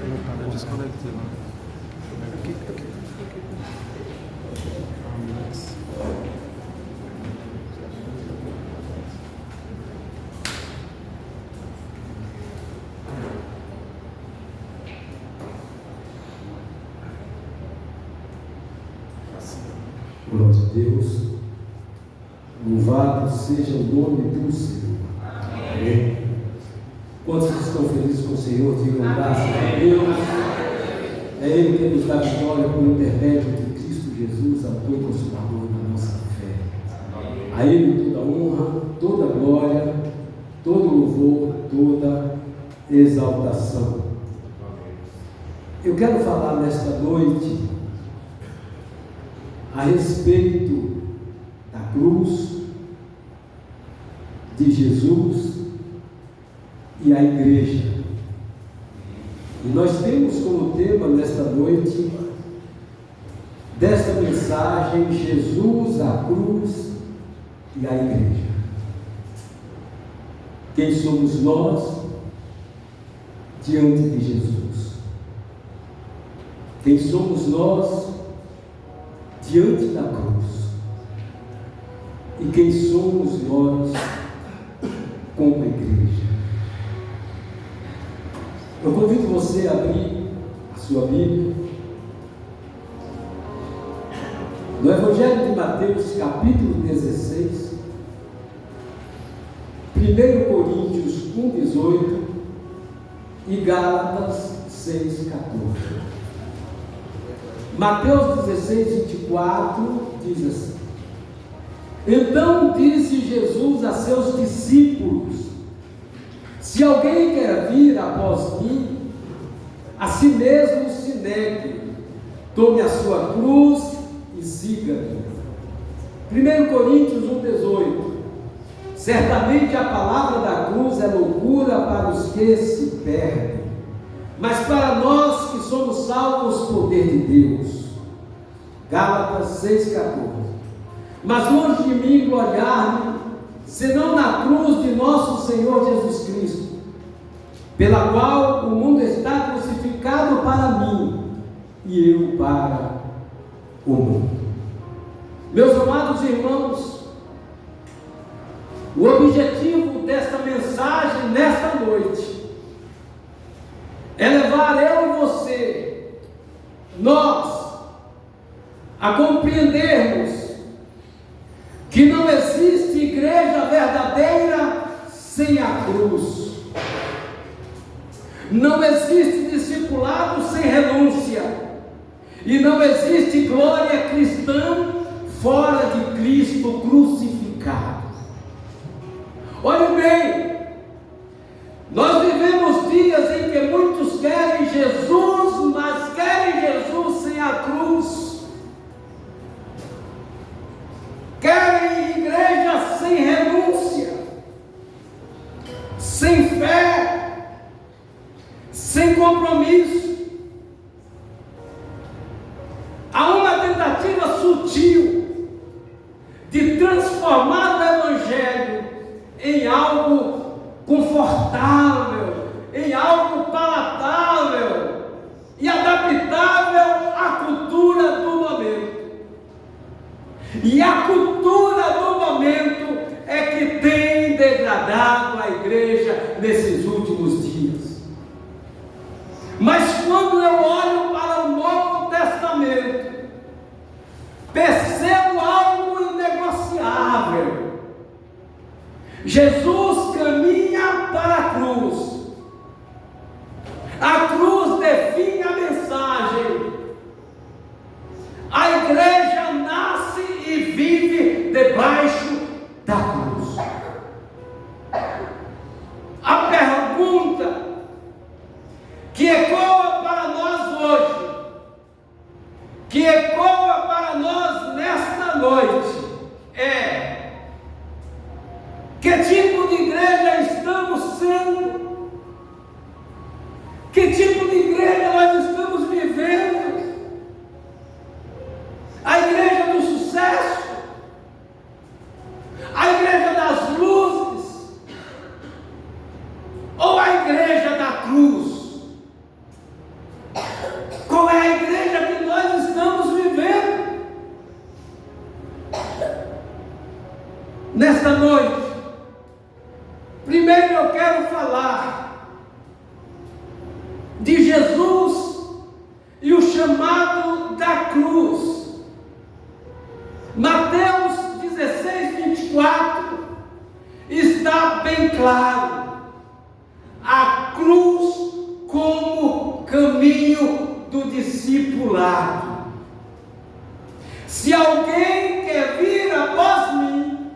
Eu desconectei lá. Aqui. Glória a Deus. Louvado seja o nome do Senhor. Amém. Quantos estão felizes com o Senhor, digam graças a Deus. É Ele que nos dá vitória por intermédio de Cristo Jesus, autor e consumador da nossa fé. A Ele toda honra, toda glória, todo louvor, toda exaltação. Eu quero falar nesta noite a respeito da cruz de Jesus e a igreja. E nós temos como tema nesta noite desta mensagem: Jesus, a cruz e a igreja. Quem somos nós diante de Jesus? Quem somos nós diante da cruz? E quem somos nós como igreja? Eu convido você a abrir a sua Bíblia no Evangelho de Mateus, capítulo 16, 1 Coríntios 1:18 e Gálatas 6:14. Mateus 16:24 diz assim: Então disse Jesus a seus discípulos: Se alguém quer vir após mim, a si mesmo se negue, tome a sua cruz e siga-me. 1 Coríntios 1:18. Certamente a palavra da cruz é loucura para os que se perdem, mas para nós que somos salvos, poder de Deus. Gálatas 6:14. Mas longe de mim gloriar-me, senão na cruz de nosso Senhor Jesus Cristo, pela qual o mundo está crucificado para mim, e eu para o mundo. Meus amados irmãos, o objetivo desta mensagem nesta noite é levar eu e você, nós, a compreendermos que não existe igreja verdadeira sem a cruz. Não existe discipulado sem renúncia. E não existe glória cristã fora de Cristo crucificado. Olhe bem, nós vivemos dias em que muitos querem Jesus, mas querem Jesus sem a cruz. Querem igreja sem renúncia, sem fé, sem compromisso. Há uma tentativa sutil de transformar o Evangelho em algo confortável, em algo palatável e adaptável à cultura do momento. E a cultura do momento é que tem degradado a igreja nesses últimos dias. Mas quando eu olho para o Novo Testamento, percebo algo inegociável. Jesus caminha para a cruz. A cruz define a mensagem. A igreja nasce e vive debaixo da cruz. A pergunta que ecoa para nós hoje, que ecoa para nós nesta noite, é: que tipo de igreja estamos sendo? Que tipo de igreja nós estamos vivendo? A igreja do sucesso? A igreja das luzes? Ou a igreja da cruz? nesta noite, primeiro eu quero falar de Jesus e o chamado da cruz. Mateus 16:24 está bem claro: a cruz como caminho do discipulado. Se alguém quer vir após mim,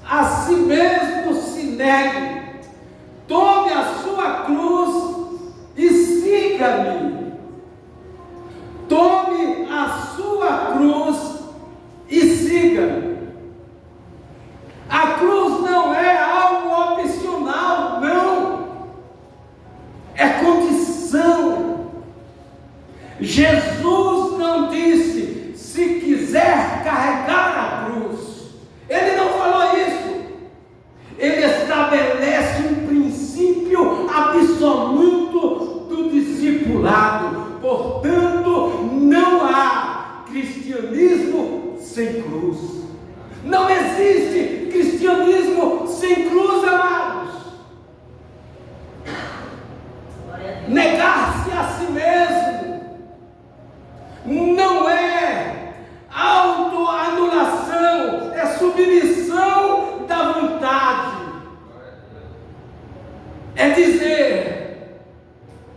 a si mesmo se negue, tome a sua cruz e siga-me. Tome a sua cruz e siga-me. A cruz não é algo opcional, não. É condição. Jesus não disse: se quiser carregar a cruz. Ele não falou isso. Ele estabelece um princípio absoluto do discipulado. Portanto, não há cristianismo sem cruz. Não existe cristianismo sem cruz, amados. Negar-se a si mesmo não é autoanulação, é submissão da vontade. É dizer,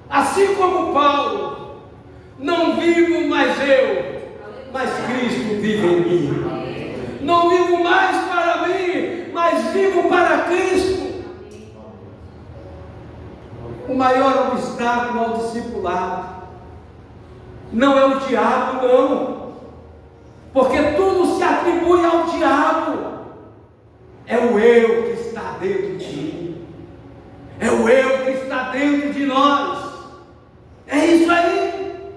assim como Paulo, não vivo mais eu, mas Cristo vive em mim. Não vivo mais para mim, mas vivo para Cristo. O maior obstáculo ao discipulado não é o diabo, não, porque tudo se atribui ao diabo. É o eu que está dentro de mim, é o eu que está dentro de nós. É isso aí.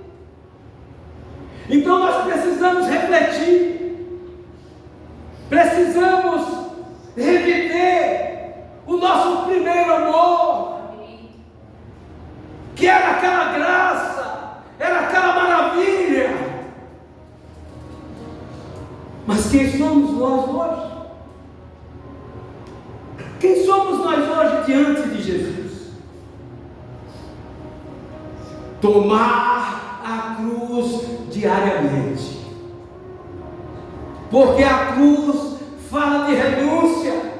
Então nós precisamos refletir, precisamos reviver o nosso primeiro amor, que era aquela graça, era aquela maravilha. Mas quem somos nós hoje? Quem somos nós hoje diante de Jesus? Tomar a cruz diariamente, porque a cruz fala de renúncia,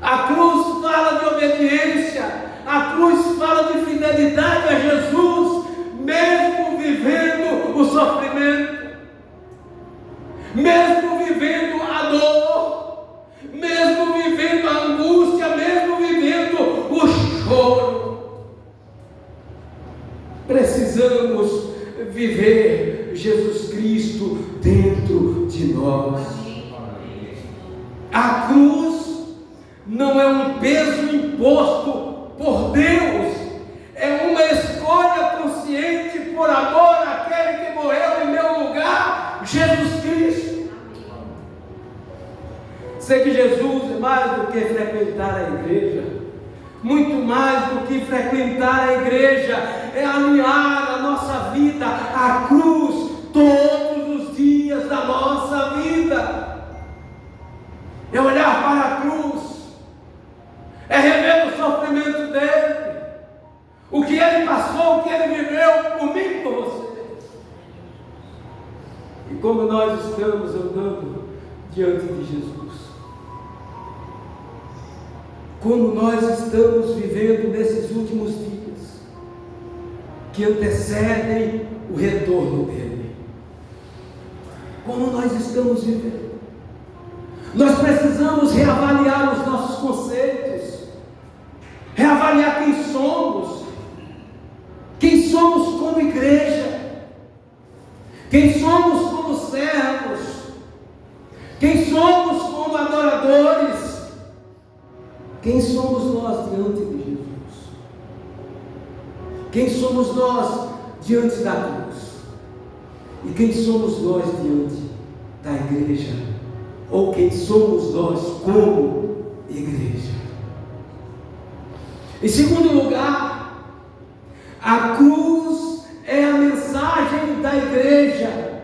a cruz fala de obediência, a cruz fala de fidelidade a Jesus, mesmo vivendo o sofrimento, mesmo vivendo a dor, mesmo vivendo a angústia, mesmo vivendo o choro. Precisamos viver Jesus Cristo dentro de nós. A cruz não é um peso imposto por Deus, é uma escolha consciente por amor àquele que morreu em meu lugar, Jesus Cristo. Sei que Jesus é mais do que frequentar a igreja, muito mais do que frequentar a igreja, é alinhar a nossa vida à cruz todos os dias da nossa vida, é olhar para a cruz, é rever o sofrimento dele, o que ele passou, o que ele viveu por mim e por você. E como nós estamos andando diante de Jesus, como nós estamos vivendo nesses últimos dias, que antecedem o retorno dele, como nós estamos vivendo. Nós precisamos reavaliar os nossos conceitos, reavaliar quem somos como igreja, quem somos como servos, quem somos como adoradores, quem somos nós diante de Jesus, quem somos nós diante da cruz, e quem somos nós diante da igreja, ou quem somos nós como igreja. Em segundo lugar, a cruz é a mensagem da igreja.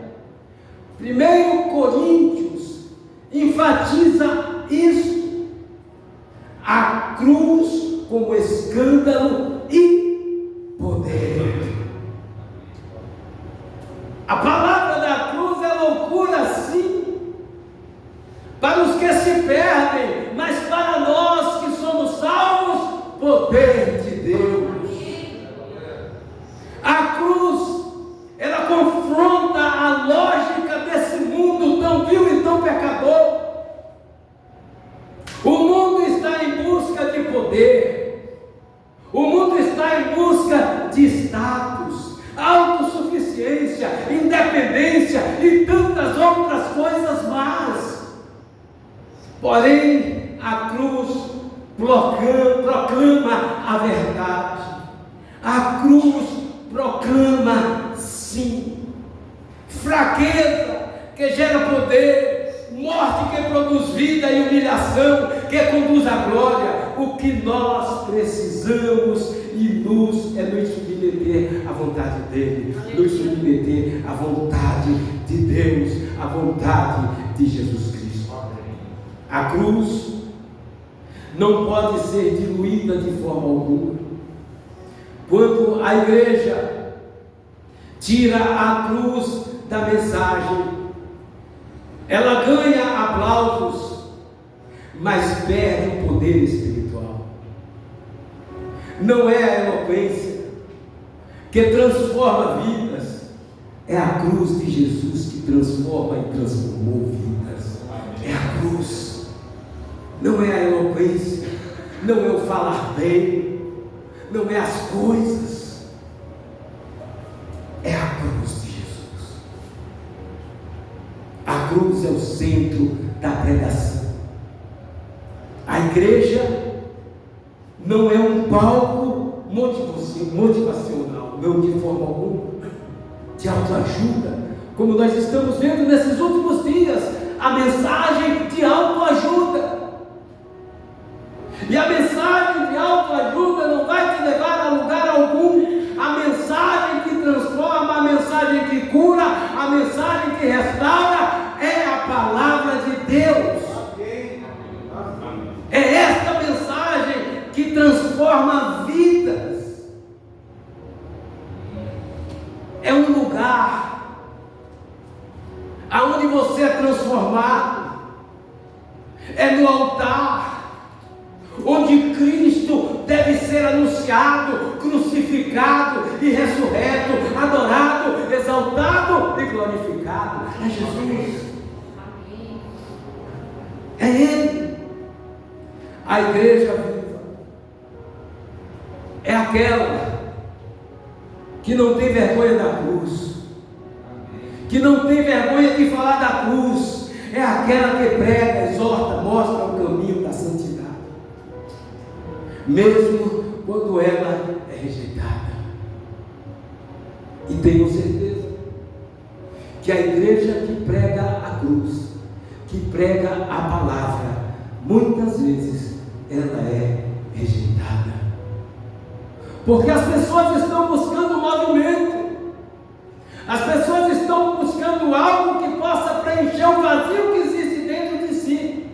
1 Coríntios enfatiza enfatiza isso. A cruz como escândalo e poder. A palavra da cruz é loucura, sim, para os que se perdem, mas para nós que somos salvos, poder de Deus. A cruz, ela confronta a lógica desse mundo tão vil e tão pecador. O mundo está em busca de poder, o mundo está em busca de status, autossuficiência, independência e tantas outras coisas más. Porém, a cruz proclama a verdade. A cruz proclama sim. Fraqueza que gera poder, morte que produz vida e humilhação que conduz à glória. O que nós precisamos nos submeter à vontade dele, nos submeter à vontade de Deus, à vontade de Jesus Cristo. A cruz não pode ser diluída de forma alguma. Quando a igreja tira a cruz da mensagem, ela ganha aplausos, mas perde o poder espiritual. Não é a eloquência que transforma vidas, é a cruz de Jesus que transforma e transformou vidas. É a cruz, não é a eloquência, não é o falar bem, não é as coisas, é a cruz de Jesus. A cruz é o centro da pregação. A igreja não é um palco motivacional, não de forma alguma, de autoajuda, como nós estamos vendo nesses últimos dias, a mensagem de autoajuda. E a mensagem de autoajuda não vai te levar a lugar algum. A mensagem que transforma, a mensagem que cura, a mensagem que restaura é a palavra de Deus. É esta mensagem que transforma vidas. É um lugar aonde você é transformado. É no altar, onde Cristo deve ser anunciado, crucificado e ressurreto, adorado, exaltado e glorificado. É Jesus. É Ele. A igreja viva é aquela que não tem vergonha da cruz, que não tem vergonha de falar da cruz. É aquela que prega, exorta, mostra o caminho da santidade, mesmo quando ela é rejeitada. E tenho certeza que a igreja que prega a cruz, que prega a palavra, muitas vezes ela é rejeitada, porque as pessoas estão buscando movimento, as pessoas estão buscando algo que possa preencher o vazio que existe dentro de si.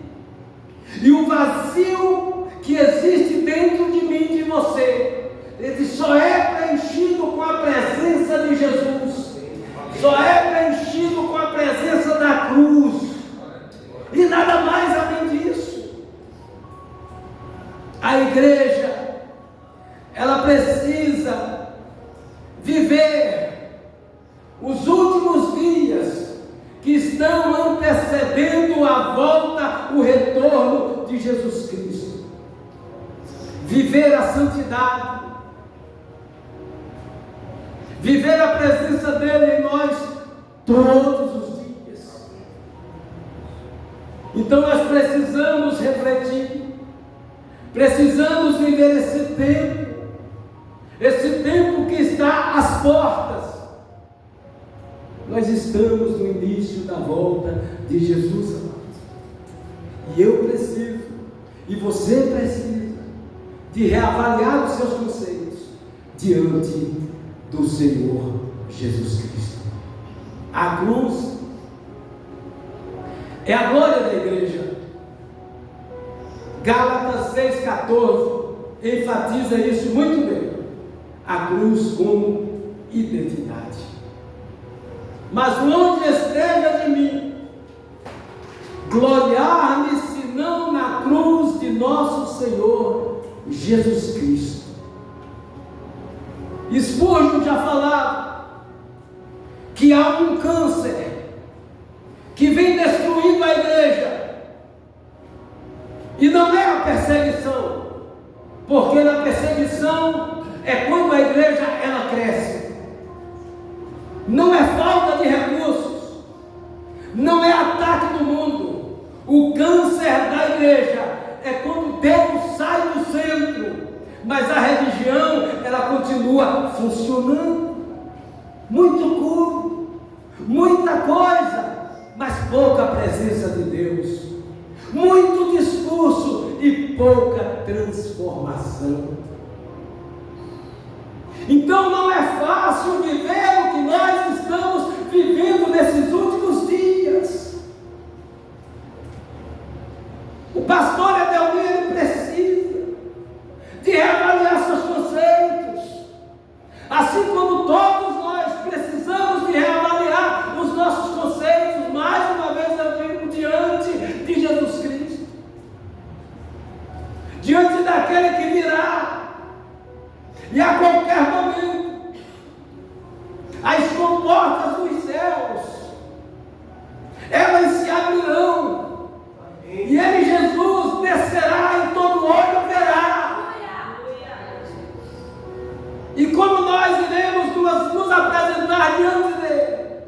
E o vazio que existe dentro de mim e de você, ele só é preenchido com a presença de Jesus, só é preenchido com a presença da cruz, e nada mais além disso. A igreja, ela precisa viver os últimos dias que estão antecedendo a volta, o retorno de Jesus Cristo. Viver a santidade, viver a presença dele em nós todos os dias. Então nós precisamos refletir, precisamos viver esse tempo que está às portas. Nós estamos no início da volta de Jesus, amados. E eu preciso, e você precisa, de reavaliar os seus conceitos diante do Senhor Jesus Cristo. A cruz É a glória da igreja. Gálatas 6,14 enfatiza isso muito bem. A cruz como identidade. Mas longe esteja de mim gloriar-me senão na cruz de nosso Senhor Jesus Cristo. Spurgeon já falava que há um câncer que vem destruindo a igreja, e não é a perseguição, porque na perseguição é quando a igreja ela cresce. Não é falta de recursos, não é ataque do mundo. O câncer da igreja é quando Deus sai do centro, mas a religião ela continua funcionando. Muito culto, muita coisa, mas pouca presença de Deus. Muito discurso e pouca transformação. Então não é fácil viver o que nós estamos vivendo nesses últimos dias. O pastor Edelmiro ele precisa de reavaliar seus conceitos, assim como todos nós precisamos de reavaliar os nossos conceitos, mais uma vez eu digo, diante de Jesus Cristo, diante daquele que virá. E a qualquer momento, as comportas dos céus, elas se abrirão, e ele, Jesus, descerá e todo olho verá. E como nós iremos nos apresentar diante dele,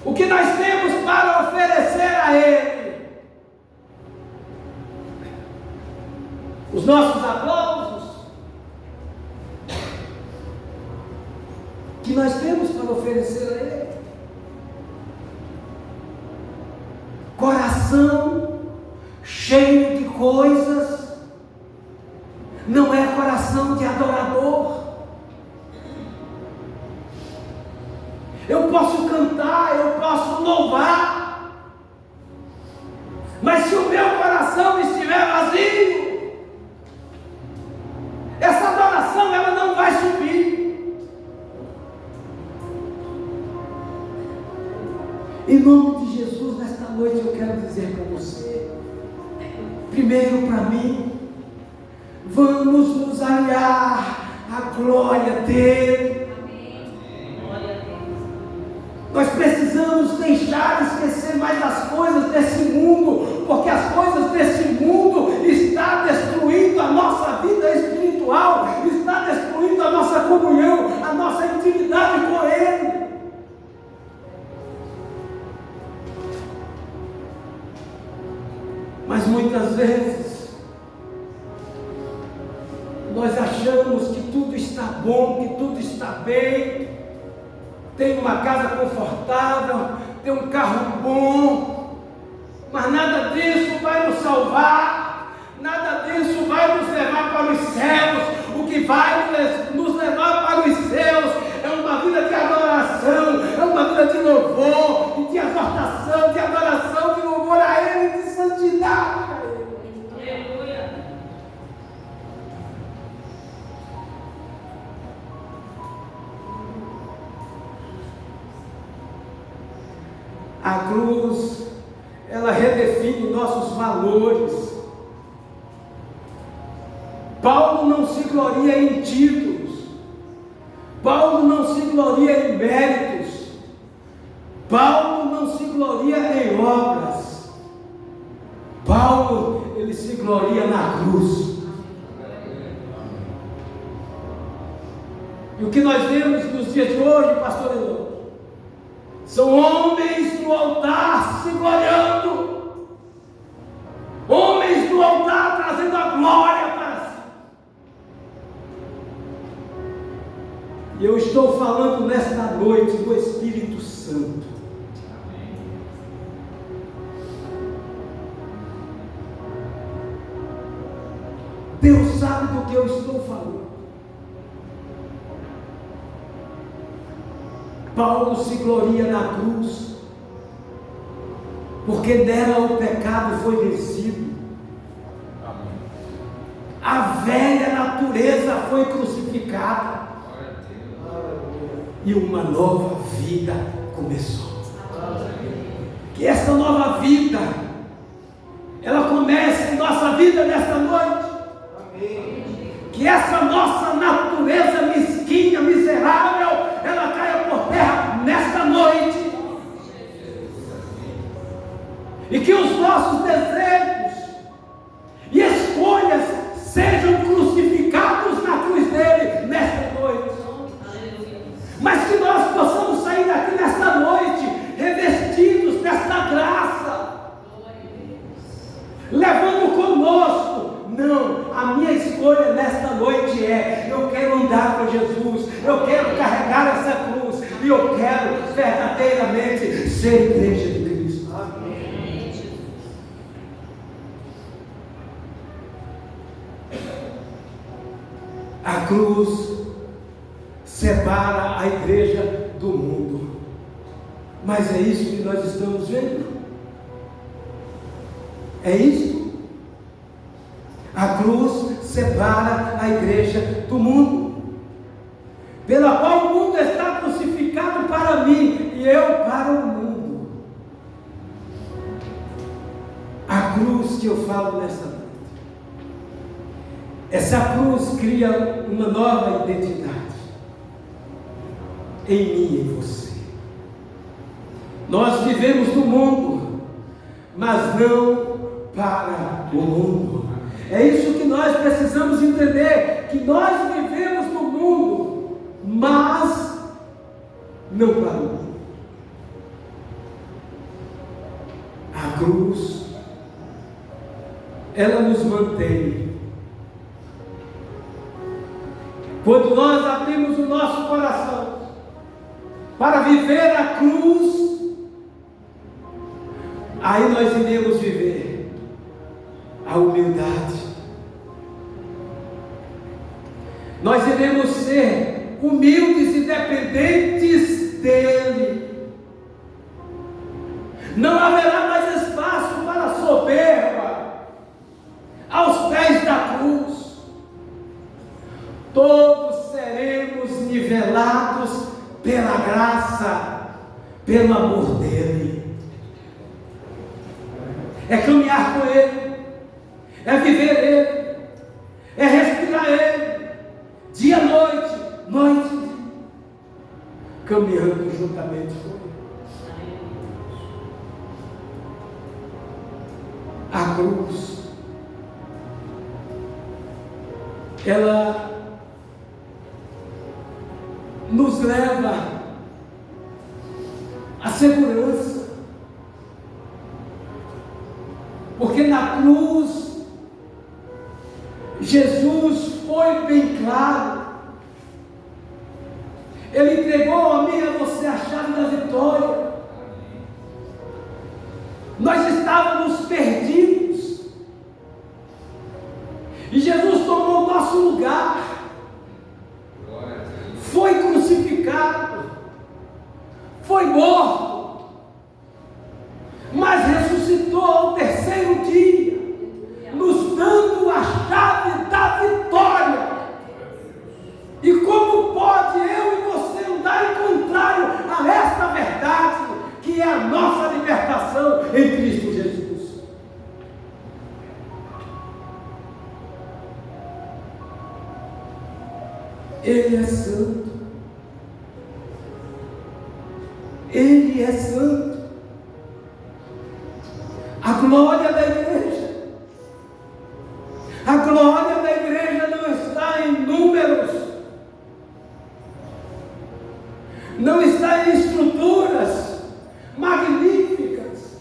o que nós temos para oferecer a ele? Os nossos aplausos? Que nós temos para oferecer a ele? Coração cheio de coisas não é coração de adorador. Eu posso cantar, eu posso louvar, mas se o meu coração estiver vazio, essa adoração ela não vai subir. Em nome de Jesus, nesta noite eu quero dizer para você, primeiro para mim, vamos nos aliar à glória dele. Nós precisamos deixar de esquecer mais as coisas desse mundo, porque as coisas desse mundo estão destruindo a nossa vida espiritual, está destruindo a nossa comunhão, a nossa intimidade com ele. Mas muitas vezes nós achamos que tudo está bom, que tudo está bem, tem uma casa confortável, tem um carro bom, mas nada disso vai nos salvar, nada disso vai nos levar para os céus. O que vai nos levar para os céus é uma vida de adoração, é uma vida de louvor, de exortação, de adoração, de louvor a ele, de santidade a ele. Aleluia. A cruz, ela redefine nossos valores. Paulo não se gloria em títulos, Paulo não se gloria em méritos, Paulo não se gloria em obras, Paulo, ele se gloria na cruz. E o que nós vemos nos dias de hoje, pastor Elô, são homens no altar se gloriando, homens no altar trazendo a glória para si. E eu estou falando nesta noite do Espírito Santo. Deus sabe do que eu estou falando. Paulo se gloria na cruz. porque nela o pecado foi vencido. A velha natureza foi crucificada e uma nova vida começou. Que essa nova vida, ela comece em nossa vida nesta noite. Que essa nossa natureza mesquinha, miserável, ela caia por terra nesta noite. E que os nossos desejos e escolhas sejam crucificados na cruz dele nesta noite. Mas que nós possamos sair daqui nesta noite revestidos desta graça, levando conosco. Não, a minha escolha nesta noite é: eu quero andar com Jesus, eu quero carregar essa cruz, e eu quero verdadeiramente ser igreja de Cristo. Amém. A cruz separa a igreja do mundo, mas é isso que nós estamos vendo? É isso? A cruz separa a igreja do mundo, pela qual o mundo está crucificado para mim e eu para o mundo. A cruz que eu falo nessa noite, essa cruz cria uma nova identidade em mim e em você. Nós vivemos no mundo, mas não para o mundo. É isso que nós precisamos entender, que nós vivemos no mundo, mas não para o mundo. A cruz, ela nos mantém. Quando nós abrimos o nosso coração para viver a cruz, aí nós iremos viver a humildade. Nós iremos ser humildes e dependentes dele. Não haverá mais espaço para soberba aos pés da cruz. Todos seremos nivelados pela graça, pelo amor dele. É caminhar com ele, é viver ele, é respirar ele, dia, noite, noite, caminhando juntamente com ele. A cruz, ela nos leva à segurança, porque na cruz Jesus foi bem claro. Ele entregou a mim e a você a chave da vitória. Nós estávamos perdidos e Jesus tomou o nosso lugar. Foi crucificado, foi morto, mas ressuscitou ao terceiro dia, nos dando a chave da vitória. E como pode eu e você andar em contrário a esta verdade, que é a nossa libertação em Cristo Jesus? Ele é santo. Ele é santo. A glória da igreja. A glória da igreja não está em números. Não está em estruturas magníficas.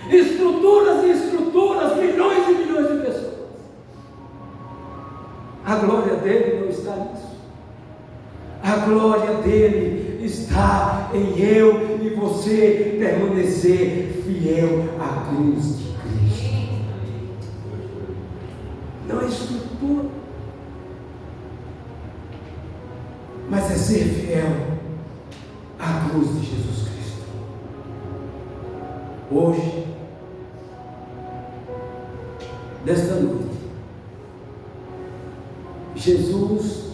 Estruturas e estruturas, milhões e milhões de pessoas. A glória dele não está nisso. A glória dele está em eu e você permanecer fiel à cruz de Cristo. Não é estrutura, mas é ser fiel à cruz de Jesus Cristo. Hoje, nesta noite, Jesus,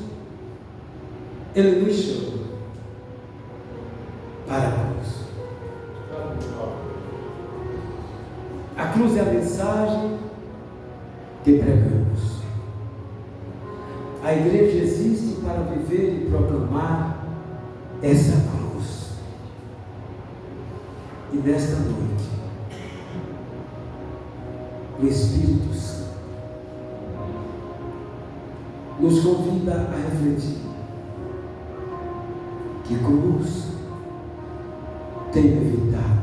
Ele nos chama para a cruz. A cruz é a mensagem que pregamos. A igreja existe para viver e proclamar essa cruz. E nesta noite, o Espírito Santo nos convida a refletir que cruz tem evitado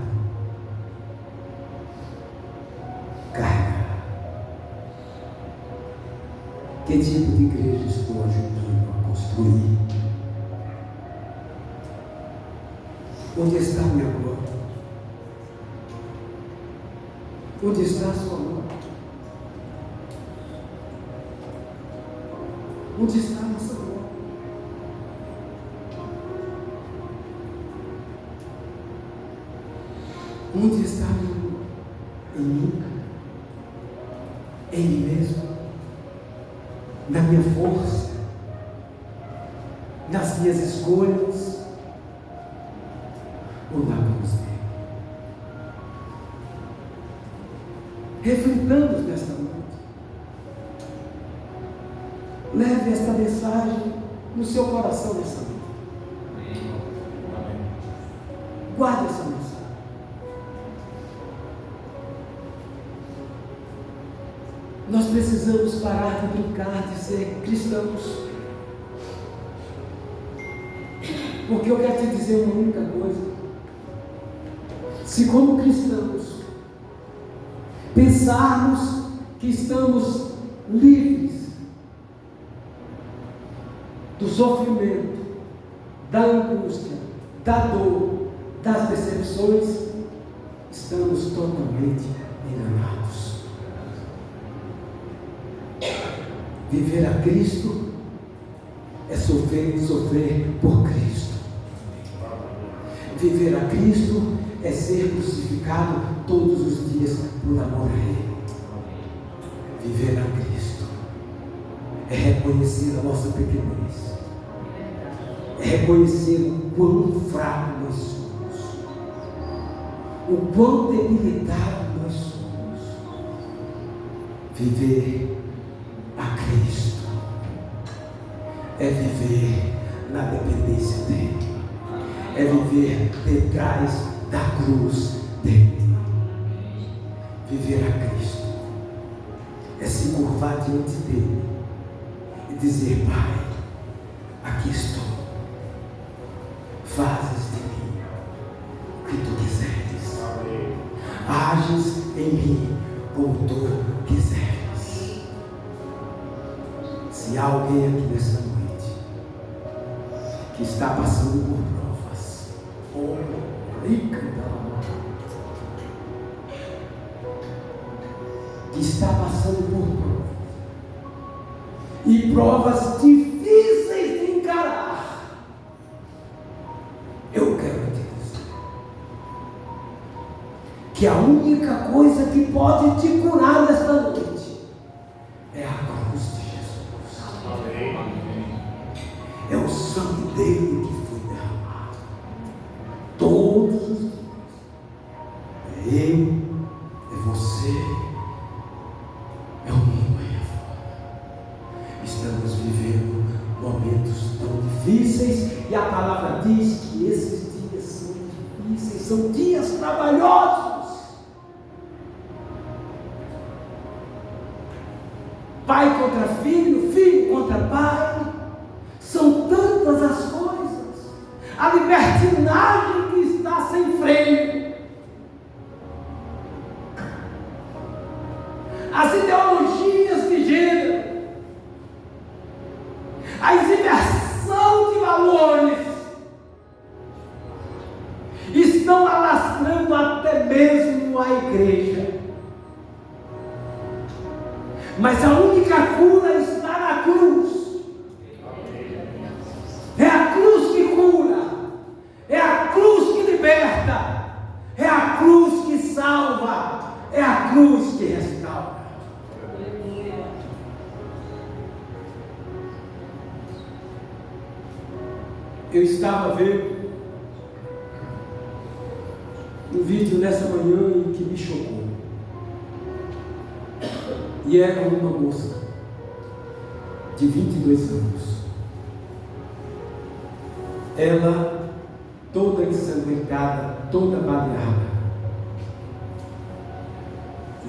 carga. Que tipo de igreja estou ajudando a construir? Onde está a minha glória? Onde está a sua glória? Onde está a nossa glória? Onde está a minha glória? Em mim? Em mim mesmo? Na minha força? Nas minhas escolhas? Ou na cruz dele? Reflitamos nesta noite. Leve esta mensagem no seu coração nessa noite. Guarde essa mensagem. Nós precisamos parar de brincar de ser cristãos. Porque eu quero te dizer uma única coisa. Se como cristãos pensarmos que estamos livres do sofrimento, da angústia, da dor, das decepções, estamos totalmente enganados. Viver a Cristo é sofrer por Cristo. Viver a Cristo é ser crucificado todos os dias por amor a Ele. Viver a Cristo é reconhecer a nossa pequenez, é reconhecer o quão fraco nós somos, o quão debilitado nós somos. Viver a Cristo é viver na dependência dEle, é viver detrás da cruz dEle. Viver a Cristo é se curvar diante dEle e dizer: Pai, aqui estou, fazes de mim o que tu quiseres, ages em mim como tu quiseres. Se há alguém aqui nessa noite que está passando por provas, que está passando por provas, e provas difíceis de encarar, eu quero te dizer que a única coisa que pode te curar nesta noite é a cruz de Jesus. É o sangue dele que foi derramado todos os dias. É eu, é você, é o mundo aí fora. Estamos vivendo momentos tão difíceis, e a palavra diz que esses dias são difíceis, são dias trabalhosos. Pai contra filho, filho contra pai, são tantas as coisas, a libertinagem que está sem freio, as ideologias de gênero, a inversão de valores, estão alastrando até mesmo a igreja. Mas a única cura está na cruz. É a cruz que cura, é a cruz que liberta, é a cruz que salva. Eu estava vendo um vídeo nessa manhã em que me chocou. E era uma moça de 22 anos. Ela toda ensanguentada, toda baleada.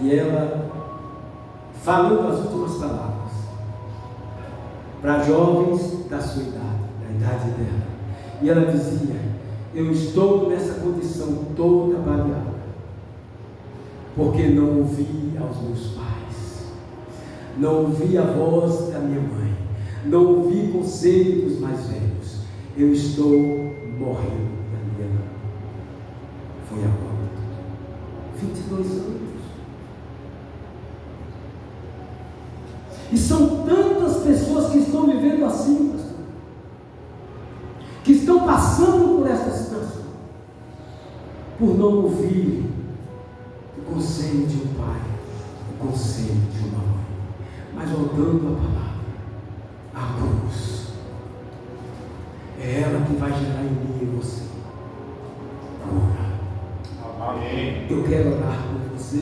E ela falando as últimas palavras para jovens da sua idade, da idade dela. E ela dizia: eu estou nessa condição toda baleada, porque não ouvi aos meus pais, não ouvi a voz da minha mãe, não ouvi conselho dos mais velhos. Eu estou morrendo. Foi agora. 22 anos. E são tantas pessoas que estão vivendo assim, pastor, que estão passando por essa situação, por não ouvir o conselho de um pai, o conselho de uma mãe, mas voltando à palavra, a cruz, é ela que vai gerar em mim e você cura. Amém. Eu quero orar por você,